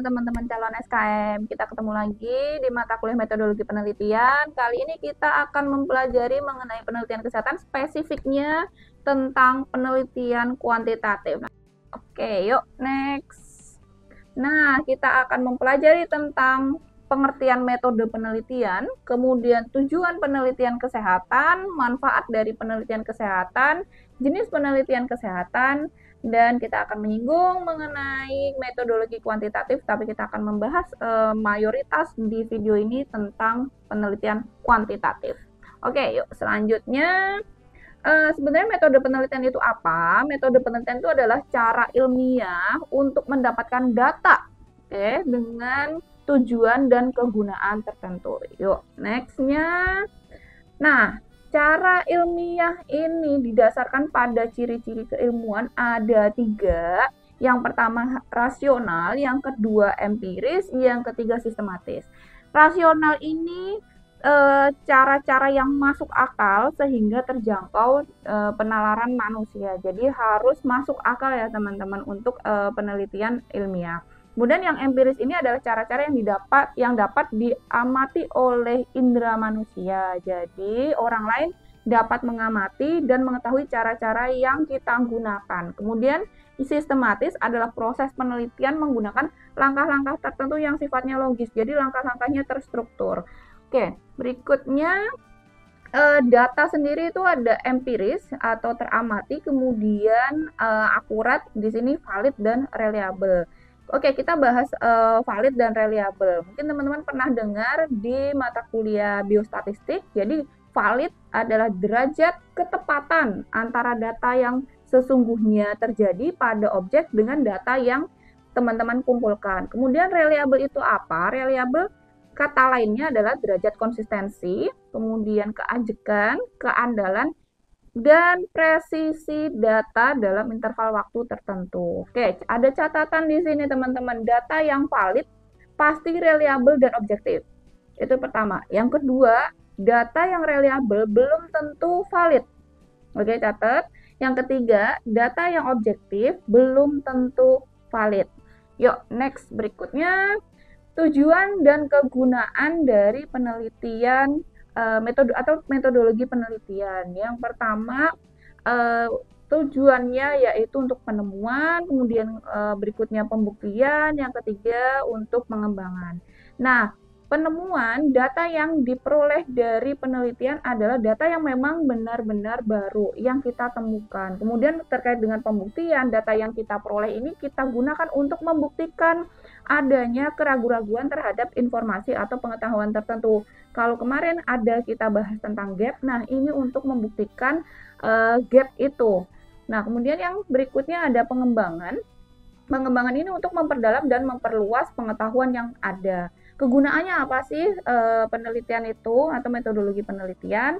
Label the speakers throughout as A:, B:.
A: teman-teman calon SKM. Kita ketemu lagi di mata kuliah metodologi penelitian. Kali ini kita akan mempelajari mengenai penelitian kesehatan, spesifiknya tentang penelitian kuantitatif. Oke, yuk next. Nah, kita akan mempelajari tentang pengertian metode penelitian, kemudian tujuan penelitian kesehatan, manfaat dari penelitian kesehatan, jenis penelitian kesehatan, dan kita akan menyinggung mengenai metodologi kuantitatif, tapi kita akan membahas mayoritas di video ini tentang penelitian kuantitatif. Oke, yuk selanjutnya. Sebenarnya metode penelitian itu apa? Metode penelitian itu adalah cara ilmiah untuk mendapatkan data, oke, dengan tujuan dan kegunaan tertentu. Yuk, next-nya. Nah, cara ilmiah ini didasarkan pada ciri-ciri keilmuan ada 3. Yang pertama rasional, yang kedua empiris, yang ketiga sistematis. Rasional ini cara-cara yang masuk akal sehingga terjangkau penalaran manusia. Jadi harus masuk akal ya teman-teman untuk penelitian ilmiah. Kemudian yang empiris ini adalah cara-cara yang dapat diamati oleh indera manusia. Jadi orang lain dapat mengamati dan mengetahui cara-cara yang kita gunakan. Kemudian sistematis adalah proses penelitian menggunakan langkah-langkah tertentu yang sifatnya logis. Jadi langkah-langkahnya terstruktur. Oke, berikutnya data sendiri itu ada empiris atau teramati, kemudian akurat, di sini valid dan reliable. Oke, kita bahas valid dan reliable. Mungkin teman-teman pernah dengar di mata kuliah biostatistik. Jadi valid adalah derajat ketepatan antara data yang sesungguhnya terjadi pada objek dengan data yang teman-teman kumpulkan. Kemudian reliable itu apa? Reliable kata lainnya adalah derajat konsistensi, kemudian keajekan, keandalan, dan presisi data dalam interval waktu tertentu. Oke, ada catatan di sini teman-teman. Data yang valid pasti reliable dan objektif. Itu pertama. Yang kedua, data yang reliable belum tentu valid. Oke, catat. Yang ketiga, data yang objektif belum tentu valid. Yuk, next berikutnya. Tujuan dan kegunaan dari penelitian metodologi penelitian. Yang pertama, tujuannya yaitu untuk penemuan, kemudian berikutnya pembuktian, yang ketiga untuk pengembangan. Nah, penemuan data yang diperoleh dari penelitian adalah data yang memang benar-benar baru yang kita temukan. Kemudian terkait dengan pembuktian, data yang kita peroleh ini kita gunakan untuk membuktikan adanya keraguan-raguan terhadap informasi atau pengetahuan tertentu. Kalau kemarin ada kita bahas tentang gap, nah ini untuk membuktikan gap itu. Nah, kemudian yang berikutnya ada pengembangan. Pengembangan ini untuk memperdalam dan memperluas pengetahuan yang ada. Kegunaannya apa sih penelitian itu atau metodologi penelitian?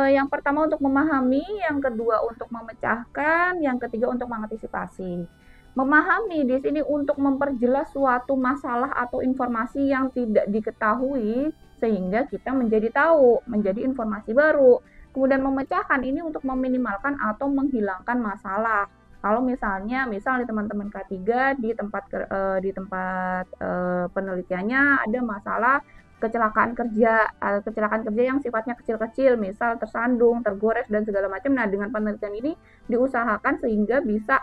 A: Yang pertama untuk memahami, yang kedua untuk memecahkan, yang ketiga untuk mengantisipasi. Memahami di sini untuk memperjelas suatu masalah atau informasi yang tidak diketahui sehingga kita menjadi tahu, menjadi informasi baru. Kemudian memecahkan ini untuk meminimalkan atau menghilangkan masalah. Kalau misalnya, misal teman-teman K3 di tempat penelitiannya ada masalah kecelakaan kerja yang sifatnya kecil-kecil, misal tersandung, tergores dan segala macam. Nah, dengan penelitian ini diusahakan sehingga bisa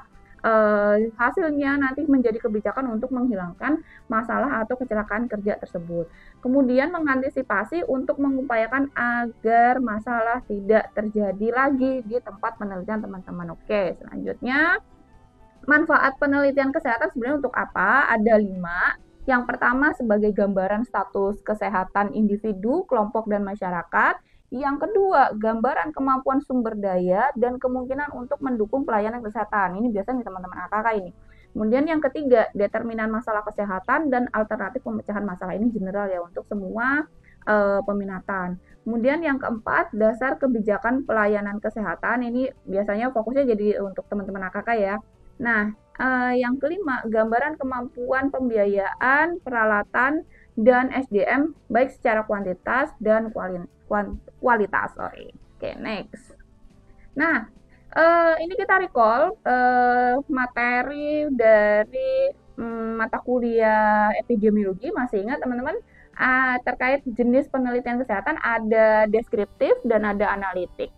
A: hasilnya nanti menjadi kebijakan untuk menghilangkan masalah atau kecelakaan kerja tersebut. Kemudian mengantisipasi untuk mengupayakan agar masalah tidak terjadi lagi di tempat penelitian teman-teman. Oke, selanjutnya manfaat penelitian kesehatan sebenarnya untuk apa? Ada 5. Yang pertama sebagai gambaran status kesehatan individu, kelompok, dan masyarakat. Yang kedua, gambaran kemampuan sumber daya dan kemungkinan untuk mendukung pelayanan kesehatan. Ini biasanya teman-teman AKK ini. Kemudian yang ketiga, determinan masalah kesehatan dan alternatif pemecahan masalah. Ini general ya untuk semua peminatan. Kemudian yang keempat, dasar kebijakan pelayanan kesehatan. Ini biasanya fokusnya jadi untuk teman-teman AKK ya. Nah, yang kelima, gambaran kemampuan pembiayaan, peralatan, dan SDM baik secara kuantitas dan kualitas. Oke, next. Nah, ini kita recall materi dari mata kuliah epidemiologi, masih ingat teman-teman, terkait jenis penelitian kesehatan ada deskriptif dan ada analitik.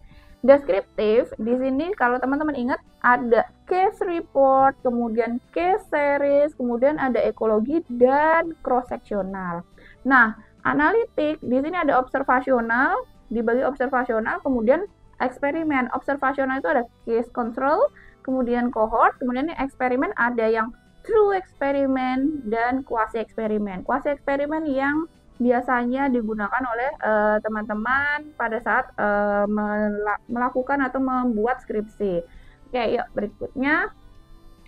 A: Deskriptif di sini kalau teman-teman ingat ada case report, kemudian case series, kemudian ada ekologi dan cross sectional. Nah, analitik di sini ada observasional, dibagi observasional, kemudian eksperimen. Observasional itu ada case control, kemudian cohort, kemudian eksperimen ada yang true eksperimen dan quasi eksperimen. Quasi eksperimen yang biasanya digunakan oleh teman-teman pada saat melakukan atau membuat skripsi. Oke, yuk berikutnya.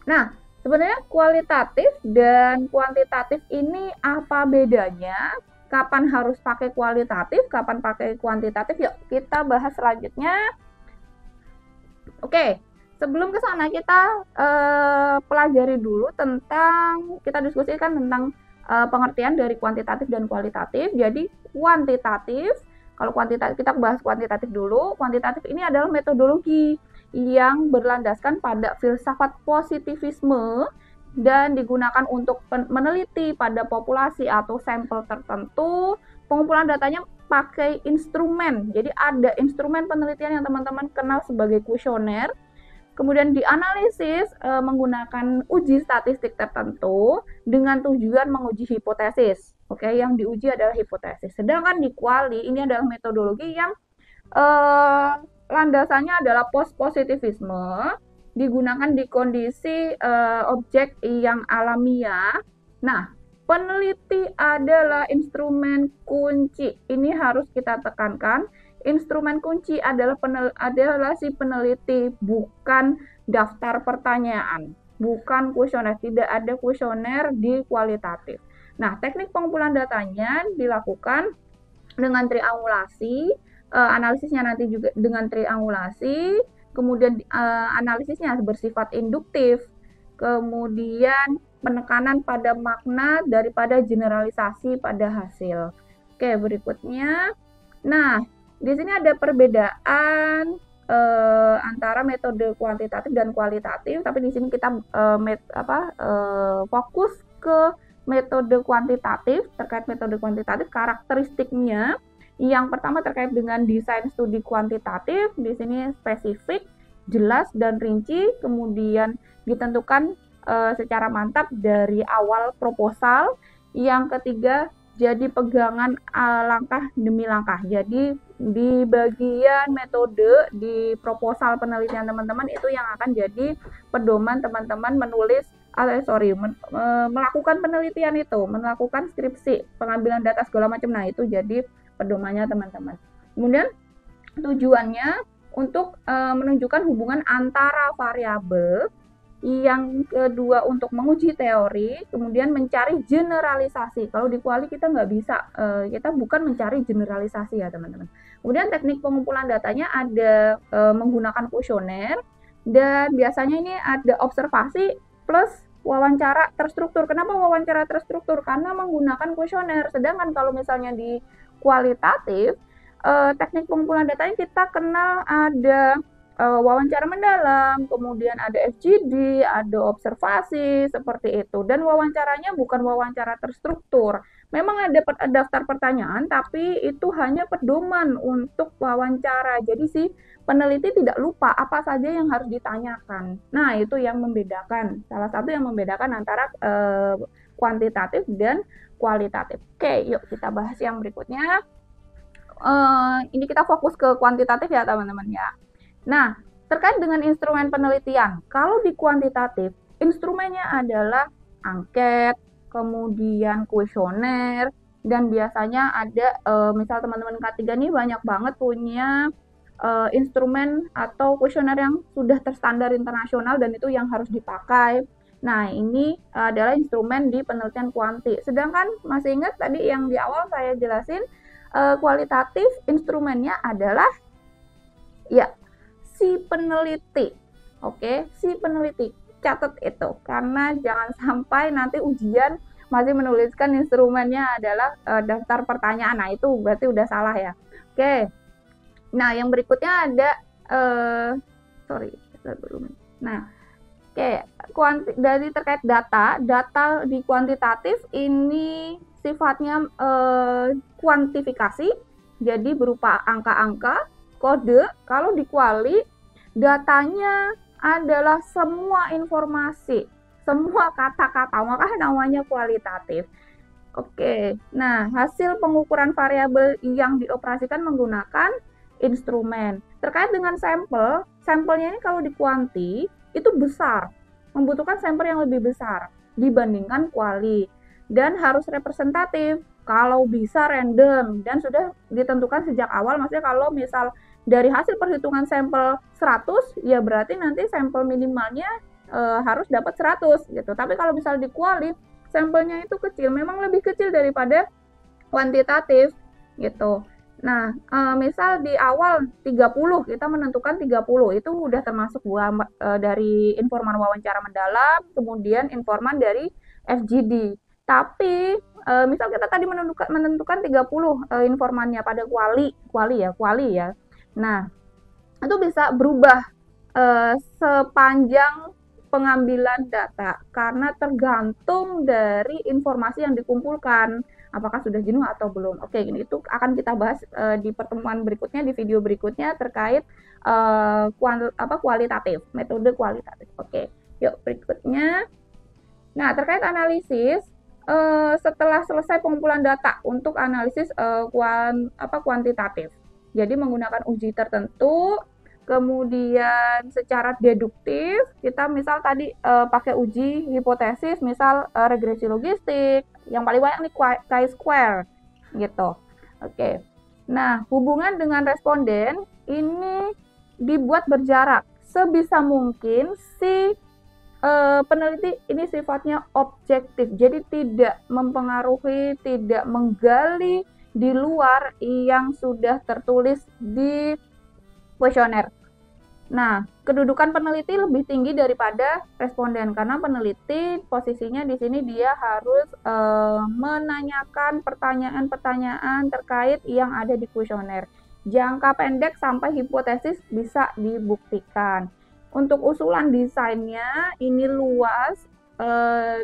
A: Nah, sebenarnya kualitatif dan kuantitatif ini apa bedanya? Kapan harus pakai kualitatif, kapan pakai kuantitatif? Yuk kita bahas selanjutnya. Oke, sebelum ke sana kita pelajari dulu tentang, kita diskusikan tentang pengertian dari kuantitatif dan kualitatif. Jadi kuantitatif, kalau kuantitatif kita bahas kuantitatif dulu. Kuantitatif ini adalah metodologi yang berlandaskan pada filsafat positivisme dan digunakan untuk meneliti pada populasi atau sampel tertentu. Pengumpulan datanya pakai instrumen. Jadi ada instrumen penelitian yang teman-teman kenal sebagai kuesioner. Kemudian dianalisis menggunakan uji statistik tertentu dengan tujuan menguji hipotesis. Oke, yang diuji adalah hipotesis. Sedangkan di kuali ini adalah metodologi yang landasannya adalah post-positivisme, digunakan di kondisi objek yang alamiah. Nah, peneliti adalah instrumen kunci. Ini harus kita tekankan. Instrumen kunci adalah si peneliti, bukan daftar pertanyaan, bukan kuesioner. Tidak ada kuesioner di kualitatif. Nah, teknik pengumpulan datanya dilakukan dengan triangulasi, analisisnya nanti juga dengan triangulasi, kemudian analisisnya bersifat induktif, kemudian penekanan pada makna daripada generalisasi pada hasil. Oke, berikutnya. Nah, di sini ada perbedaan antara metode kuantitatif dan kualitatif, tapi di sini kita fokus ke metode kuantitatif. Terkait metode kuantitatif, karakteristiknya yang pertama terkait dengan desain studi kuantitatif. Di sini spesifik, jelas dan rinci, kemudian ditentukan secara mantap dari awal proposal. Yang ketiga, jadi pegangan langkah demi langkah. Jadi di bagian metode di proposal penelitian teman-teman itu yang akan jadi pedoman teman-teman menulis melakukan penelitian itu, melakukan skripsi, pengambilan data segala macam. Nah, itu jadi pedomannya teman-teman. Kemudian tujuannya untuk menunjukkan hubungan antara variabel. Yang kedua untuk menguji teori, kemudian mencari generalisasi. Kalau di kuali kita nggak bisa, kita bukan mencari generalisasi ya teman-teman. Kemudian teknik pengumpulan datanya ada menggunakan kuesioner, dan biasanya ini ada observasi plus wawancara terstruktur. Kenapa wawancara terstruktur? Karena menggunakan kuesioner. Sedangkan kalau misalnya di kualitatif, teknik pengumpulan datanya kita kenal ada wawancara mendalam, kemudian ada FGD, ada observasi, seperti itu. Dan wawancaranya bukan wawancara terstruktur. Memang ada daftar pertanyaan, tapi itu hanya pedoman untuk wawancara. Jadi si peneliti tidak lupa apa saja yang harus ditanyakan. Nah, itu yang membedakan. Salah satu yang membedakan antara kuantitatif dan kualitatif. Oke, yuk kita bahas yang berikutnya. Ini kita fokus ke kuantitatif ya teman-teman ya. Nah, terkait dengan instrumen penelitian, kalau di kuantitatif, instrumennya adalah angket, kemudian kuesioner, dan biasanya ada, misal teman-teman K3 nih banyak banget punya instrumen atau kuesioner yang sudah terstandar internasional dan itu yang harus dipakai. Nah, ini adalah instrumen di penelitian kuanti. Sedangkan masih ingat tadi yang di awal saya jelasin, kualitatif instrumennya adalah ya si peneliti. Oke, si peneliti. Catat itu, karena jangan sampai nanti ujian masih menuliskan instrumennya adalah daftar pertanyaan. Nah, itu berarti udah salah ya. Oke. Nah, yang berikutnya ada Nah, Oke, dari terkait data di kuantitatif ini sifatnya kuantifikasi, jadi berupa angka-angka, kode. Kalau di kuali, datanya adalah semua informasi, semua kata-kata, makanya namanya kualitatif. Oke, nah hasil pengukuran variabel yang dioperasikan menggunakan instrumen. Terkait dengan sampel, sampelnya ini kalau di kuanti itu besar, membutuhkan sampel yang lebih besar dibandingkan kuali dan harus representatif. Kalau bisa random dan sudah ditentukan sejak awal, maksudnya kalau misal dari hasil perhitungan sampel 100, ya berarti nanti sampel minimalnya harus dapat 100 gitu. Tapi kalau misal di kuali sampelnya itu kecil, memang lebih kecil daripada kuantitatif gitu. Nah, misal di awal 30 kita menentukan 30 itu udah termasuk dari informan wawancara mendalam, kemudian informan dari FGD. Tapi misal kita tadi menentukan 30 informannya pada kuali ya. Nah, itu bisa berubah sepanjang pengambilan data karena tergantung dari informasi yang dikumpulkan apakah sudah jenuh atau belum. Oke, ini itu akan kita bahas di pertemuan berikutnya, di video berikutnya terkait kualitatif, metode kualitatif. Oke, yuk berikutnya. Nah, terkait analisis, setelah selesai pengumpulan data untuk analisis kuantitatif. Jadi menggunakan uji tertentu, kemudian secara deduktif, kita misal tadi pakai uji hipotesis, misal regresi logistik, yang paling banyak nih chi-square, gitu. Oke. Nah, hubungan dengan responden ini dibuat berjarak. Sebisa mungkin si peneliti ini sifatnya objektif, jadi tidak mempengaruhi, tidak menggali di luar yang sudah tertulis di kuesioner. Nah, kedudukan peneliti lebih tinggi daripada responden karena peneliti posisinya di sini dia harus menanyakan pertanyaan-pertanyaan terkait yang ada di kuesioner. Jangka pendek sampai hipotesis bisa dibuktikan. Untuk usulan desainnya ini luas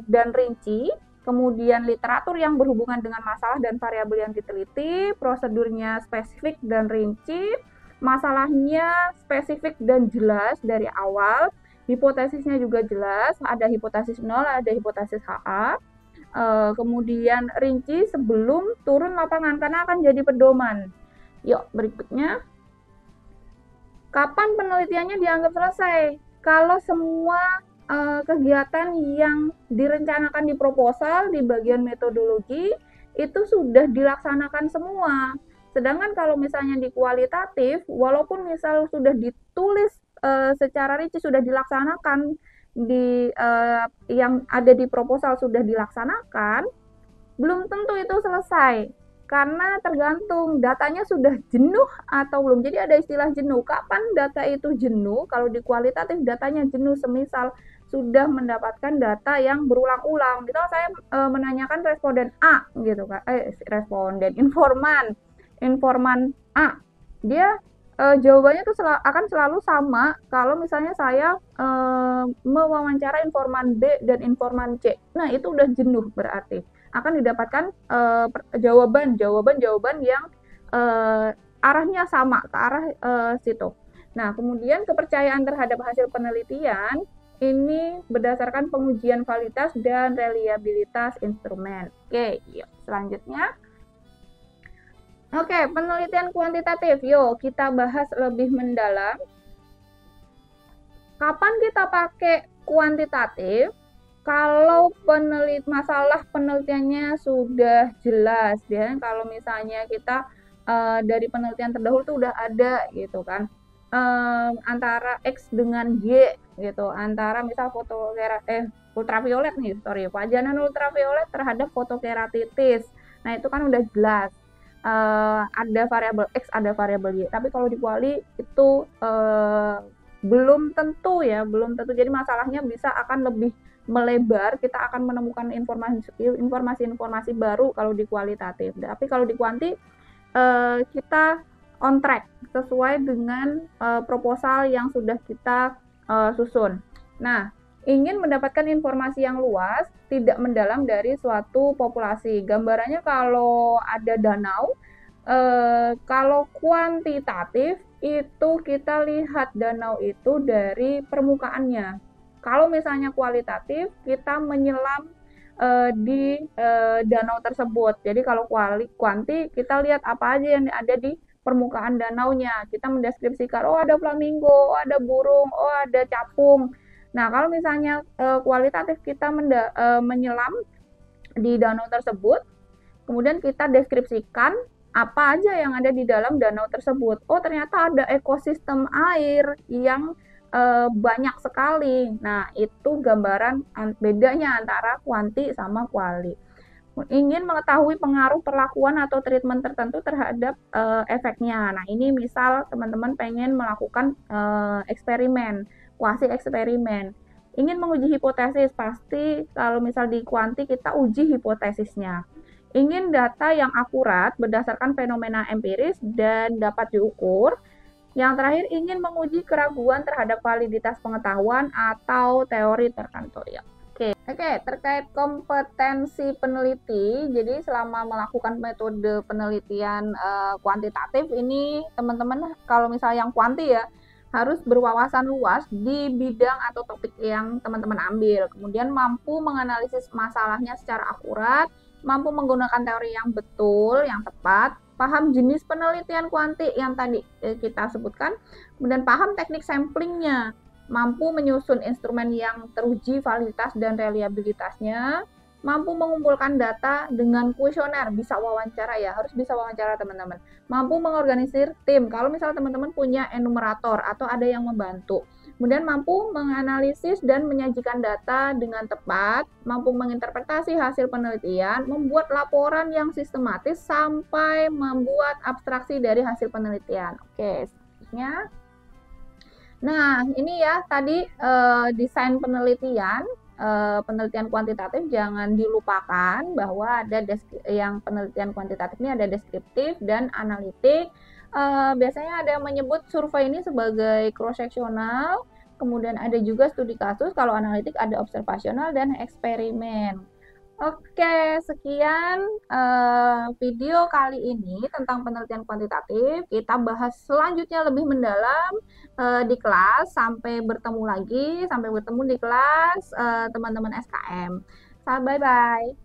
A: dan rinci, kemudian literatur yang berhubungan dengan masalah dan variabel yang diteliti, prosedurnya spesifik dan rinci, masalahnya spesifik dan jelas dari awal, hipotesisnya juga jelas, ada hipotesis 0, ada hipotesis HA, kemudian rinci sebelum turun lapangan karena akan jadi pedoman. Yuk, berikutnya. Kapan penelitiannya dianggap selesai? Kalau semua kegiatan yang direncanakan di proposal, di bagian metodologi, itu sudah dilaksanakan semua. Sedangkan kalau misalnya di kualitatif, walaupun misal sudah ditulis secara rinci, sudah dilaksanakan, yang ada di proposal sudah dilaksanakan, belum tentu itu selesai. Karena tergantung datanya sudah jenuh atau belum. Jadi ada istilah jenuh. Kapan data itu jenuh? Kalau di kualitatif datanya jenuh, semisal sudah mendapatkan data yang berulang-ulang. Gitu saya menanyakan responden A gitu kan. Informan A. Dia jawabannya tuh akan selalu sama kalau misalnya saya mewawancara informan B dan informan C. Nah, itu udah jenuh berarti. Akan didapatkan jawaban yang arahnya sama ke arah situ. Nah, kemudian kepercayaan terhadap hasil penelitian ini berdasarkan pengujian validitas dan reliabilitas instrumen. Oke, yuk selanjutnya. Oke, penelitian kuantitatif. Yuk kita bahas lebih mendalam. Kapan kita pakai kuantitatif? Kalau masalah penelitiannya sudah jelas, ya. Kalau misalnya kita dari penelitian terdahulu tuh udah ada gitu kan, antara X dengan Y gitu, antara misal ultraviolet nih, pajanan ultraviolet terhadap fotokeratitis. Nah itu kan udah jelas. Ada variabel X, ada variabel Y. Tapi kalau di kuali itu belum tentu ya, belum tentu. Jadi masalahnya bisa akan lebih melebar, kita akan menemukan informasi-informasi baru kalau di kualitatif. Tapi kalau di kuanti kita on track sesuai dengan proposal yang sudah kita susun. Nah, ingin mendapatkan informasi yang luas, tidak mendalam dari suatu populasi. Gambarannya kalau ada danau, kalau kuantitatif itu kita lihat danau itu dari permukaannya. Kalau misalnya kualitatif, kita menyelam di danau tersebut. Jadi kalau kuanti, kita lihat apa aja yang ada di permukaan danaunya. Kita mendeskripsikan, oh ada flamingo, oh ada burung, oh ada capung. Nah, kalau misalnya kualitatif kita menyelam di danau tersebut, kemudian kita deskripsikan apa aja yang ada di dalam danau tersebut. Oh, ternyata ada ekosistem air yang banyak sekali. Nah, itu gambaran bedanya antara kuanti sama kuali. Ingin mengetahui pengaruh perlakuan atau treatment tertentu terhadap efeknya. Nah, ini misal teman-teman pengen melakukan eksperimen, kuasi eksperimen. Ingin menguji hipotesis, pasti kalau misal di kuanti kita uji hipotesisnya. Ingin data yang akurat berdasarkan fenomena empiris dan dapat diukur. Yang terakhir, ingin menguji keraguan terhadap validitas pengetahuan atau teori tertentu. Ya. Oke, terkait kompetensi peneliti, jadi selama melakukan metode penelitian kuantitatif ini, teman-teman kalau misalnya yang kuanti ya, harus berwawasan luas di bidang atau topik yang teman-teman ambil. Kemudian mampu menganalisis masalahnya secara akurat, mampu menggunakan teori yang betul, yang tepat, paham jenis penelitian kuanti yang tadi kita sebutkan, kemudian paham teknik samplingnya, mampu menyusun instrumen yang teruji validitas dan reliabilitasnya, mampu mengumpulkan data dengan kuesioner, bisa wawancara ya, harus bisa wawancara teman-teman. Mampu mengorganisir tim, kalau misalnya teman-teman punya enumerator atau ada yang membantu. Kemudian mampu menganalisis dan menyajikan data dengan tepat, mampu menginterpretasi hasil penelitian, membuat laporan yang sistematis sampai membuat abstraksi dari hasil penelitian. Oke, selanjutnya. Nah, ini ya tadi desain penelitian, penelitian kuantitatif jangan dilupakan bahwa ada yang penelitian kuantitatif ini ada deskriptif dan analitik. Biasanya ada yang menyebut survei ini sebagai cross-sectional, kemudian ada juga studi kasus, kalau analitik ada observasional dan eksperimen. Oke, sekian video kali ini tentang penelitian kuantitatif. Kita bahas selanjutnya lebih mendalam di kelas. Sampai bertemu lagi, sampai bertemu di kelas teman-teman SKM. Bye-bye.